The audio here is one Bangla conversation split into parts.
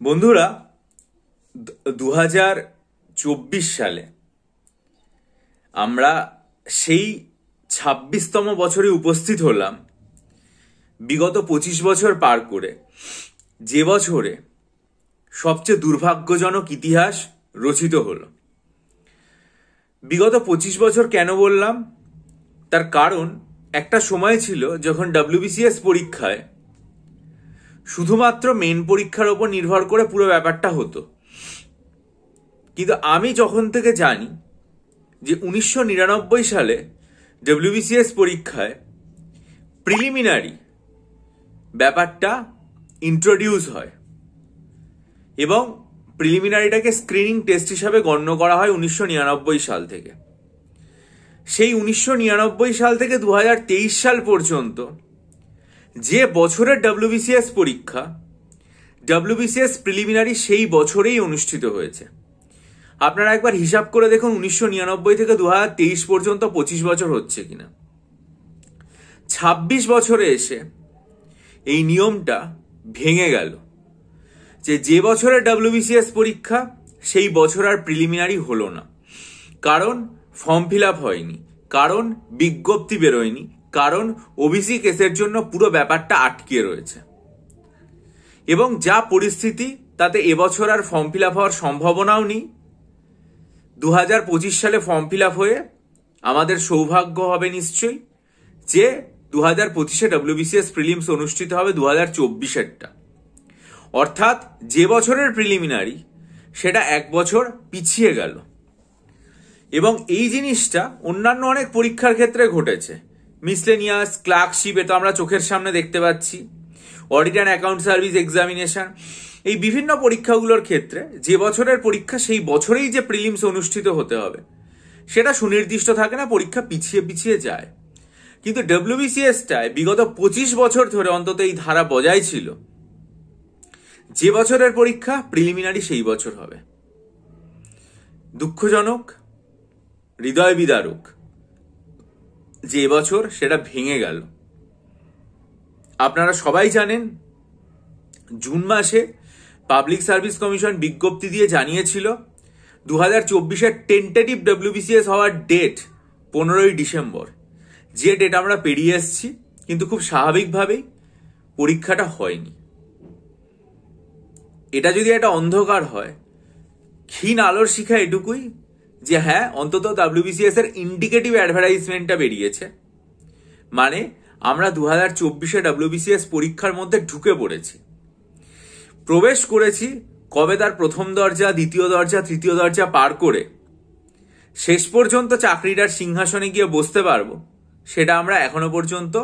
বন্ধুরা, 2024 সালে আমরা সেই 26তম বছরে উপস্থিত হলাম, বিগত 25 বছর পার করে, যে বছরে সবচেয়ে দুর্ভাগ্যজনক ইতিহাস রচিত হলো। বিগত 25 বছর কেন বললাম? তার কারণ একটা সময় ছিল যখন WBCS পরীক্ষায় শুধুমাত্র মেন পরীক্ষার ওপর নির্ভর করে পুরো ব্যাপারটা হতো। কিন্তু আমি যখন থেকে জানি যে 1999 সালে WBCS পরীক্ষায় প্রিলিমিনারি ব্যাপারটা ইন্ট্রোডিউস হয় এবং প্রিলিমিনারিটাকে স্ক্রিনিং টেস্ট হিসাবে গণ্য করা হয় 1999 সাল থেকে। সেই 1999 সাল থেকে 2023 সাল পর্যন্ত যে বছরের WBCS পরীক্ষা, WBCS প্রিলিমিনারি সেই বছরেই অনুষ্ঠিত হয়েছে। আপনারা একবার হিসাব করে দেখুন 1999 থেকে 2023 পর্যন্ত 25 বছর হচ্ছে কিনা। 26 বছরে এসে এই নিয়মটা ভেঙে গেল যে বছরের WBCS পরীক্ষা সেই বছর আর প্রিলিমিনারি হলো না। কারণ ফর্ম ফিল আপ হয়নি, কারণ বিজ্ঞপ্তি বেরোয়নি, কারণ ওবিসি কেসের জন্য পুরো ব্যাপারটা আটকে রয়েছে। এবং যা পরিস্থিতি, তাতে এবছর আর ফর্ম ফিল আপ হওয়ার সম্ভাবনাও নেই। 2025 সালে ফর্ম ফিল আপ হয়ে আমাদের সৌভাগ্য হবে নিশ্চয়ই যে 2025-এ WBCS প্রিলিমস অনুষ্ঠিত হবে 2024-এরটা। অর্থাৎ যে বছরের প্রিলিমিনারি সেটা এক বছর পিছিয়ে গেল। এবং এই জিনিসটা অন্যান্য অনেক পরীক্ষার ক্ষেত্রে ঘটেছে। মিসলেনিয়াস, ক্লার্কশিপ, এ তো আমরা চোখের সামনে দেখতে পাচ্ছি। Audit and account service examination, এই বিভিন্ন পরীক্ষাগুলোর ক্ষেত্রে যে বছরের পরীক্ষা সেই বছরেই যে প্রিলিমস অনুষ্ঠিত হতে হবে সেটা সুনির্দিষ্ট থাকে না, পরীক্ষা পিছিয়ে পিছিয়ে যায়। কিন্তু WBCS-টায় বিগত 25 বছর ধরে অন্তত এই ধারা বজায় ছিল, যে বছরের পরীক্ষা প্রিলিমিনারি সেই বছর হবে। দুঃখজনক, হৃদয় বিদারক যে এবছর সেটা ভেঙে গেল। আপনারা সবাই জানেন জুন মাসে পাবলিক সার্ভিস কমিশন বিজ্ঞপ্তি দিয়ে জানিয়েছিল 2024-এর টেন্টেটিভ WBCS হওয়ার ডেট 15ই ডিসেম্বর, যে ডেট আমরা পেরিয়ে এসেছি। কিন্তু খুব স্বাভাবিকভাবেই পরীক্ষাটা হয়নি। এটা যদি একটা অন্ধকার হয়, ক্ষীণ আলোর শিখা এটুকুই যে হ্যাঁ, অন্তত WBCS এর ইন্ডিকেটিভ অ্যাডভার্টাইজমেন্টটা বেরিয়েছে, মানে আমরা 2024-এ WBCS পরীক্ষার মধ্যে ঢুকে পড়েছি, প্রবেশ করেছি। কবে তার প্রথম দরজা, দ্বিতীয় দরজা, তৃতীয় দরজা পার করে শেষ পর্যন্ত চাকরিটার সিংহাসনে গিয়ে বসতে পারবো, সেটা আমরা এখনো পর্যন্ত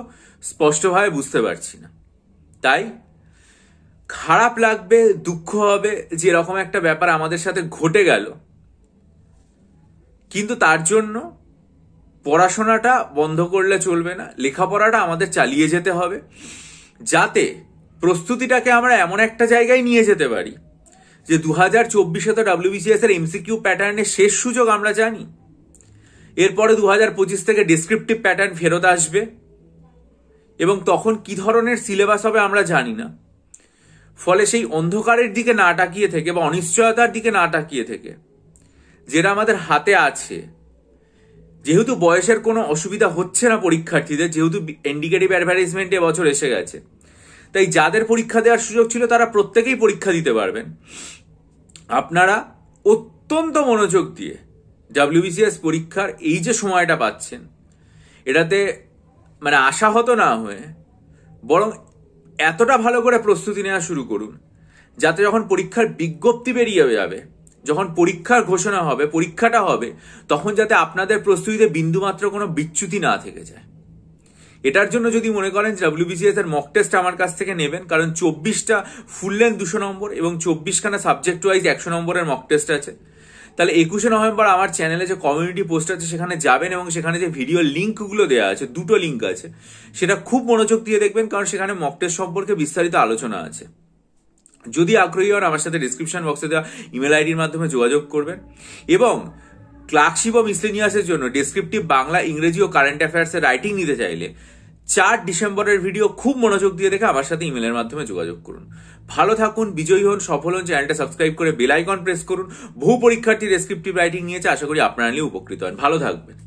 স্পষ্টভাবে বুঝতে পারছি না। তাই খারাপ লাগবে, দুঃখ হবে যে এরকম একটা ব্যাপার আমাদের সাথে ঘটে গেল। কিন্তু তার জন্য পড়াশোনাটা বন্ধ করলে চলবে না, লেখাপড়াটা আমাদের চালিয়ে যেতে হবে, যাতে প্রস্তুতিটাকে আমরা এমন একটা জায়গায় নিয়ে যেতে পারি যে 2024-এ তো WBCS এর MCQ প্যাটার্নের শেষ সুযোগ আমরা জানি। এরপরে 2025 থেকে ডেসক্রিপটিভ প্যাটার্ন ফেরত আসবে এবং তখন কি ধরনের সিলেবাস হবে আমরা জানি না। ফলে সেই অন্ধকারের দিকে না তাকিয়ে থেকে বা অনিশ্চয়তার দিকে না তাকিয়ে থেকে যেটা আমাদের হাতে আছে, যেহেতু বয়সের কোনো অসুবিধা হচ্ছে না পরীক্ষার্থীদের, যেহেতু ইন্ডিকেটিভ অ্যাডভার্টাইজমেন্ট এবছর এসে গেছে, তাই যাদের পরীক্ষা দেওয়ার সুযোগ ছিল তারা প্রত্যেকেই পরীক্ষা দিতে পারবেন। আপনারা অত্যন্ত মনোযোগ দিয়ে WBCS পরীক্ষার এই যে সময়টা পাচ্ছেন, এটাতে মানে আশাহত না হয়ে বরং এতটা ভালো করে প্রস্তুতি নেওয়া শুরু করুন যাতে যখন পরীক্ষার বিজ্ঞপ্তি বেরিয়ে যাবে, যখন পরীক্ষার ঘোষণা হবে, পরীক্ষাটা হবে, তখন যাতে আপনাদের প্রস্তুতিতে বিন্দুমাত্র কোনো বিচ্যুতি না থেকে যায়। এটার জন্য যদি মনে করেন WBCS এর মক টেস্ট আমার কাছ থেকে নেবেন, কারণ 24টা ফুল লেন্থ 200 নম্বর এবং 24খানা সাবজেক্ট ওয়াইজ 100 নম্বরের মক টেস্ট আছে, তাহলে 21শে নভেম্বর আমার চ্যানেলে যে কমিউনিটি পোস্ট আছে সেখানে যাবেন এবং সেখানে যে ভিডিও লিঙ্কগুলো দেওয়া আছে, 2টো লিঙ্ক আছে, সেটা খুব মনোযোগ দিয়ে দেখবেন, কারণ সেখানে মক টেস্ট সম্পর্কে বিস্তারিত আলোচনা আছে। যদি আগ্রহী হন আমার সাথে ডিসক্রিপশন বক্সে দেওয়া ইমেল আইডির মাধ্যমে যোগাযোগ করবেন। এবং ক্লার্কশিপ ও মিসলেনিয়াসের জন্য ডেসক্রিপটিভ বাংলা, ইংরেজি ও কারেন্ট অ্যাফেয়ার্সের রাইটিং নিতে চাইলে 4 ডিসেম্বরের ভিডিও খুব মনোযোগ দিয়ে দেখে আমার সাথে ইমেলের মাধ্যমে যোগাযোগ করুন। ভালো থাকুন, বিজয়ী হন, সফল হন। চ্যানেলটা সাবস্ক্রাইব করে বেল আইকন প্রেস করুন। বহু পরীক্ষার্থী ডেসক্রিপটিভ রাইটিং নিয়েছে, আশা করি আপনারা নিয়ে উপকৃত হন। ভালো থাকবেন।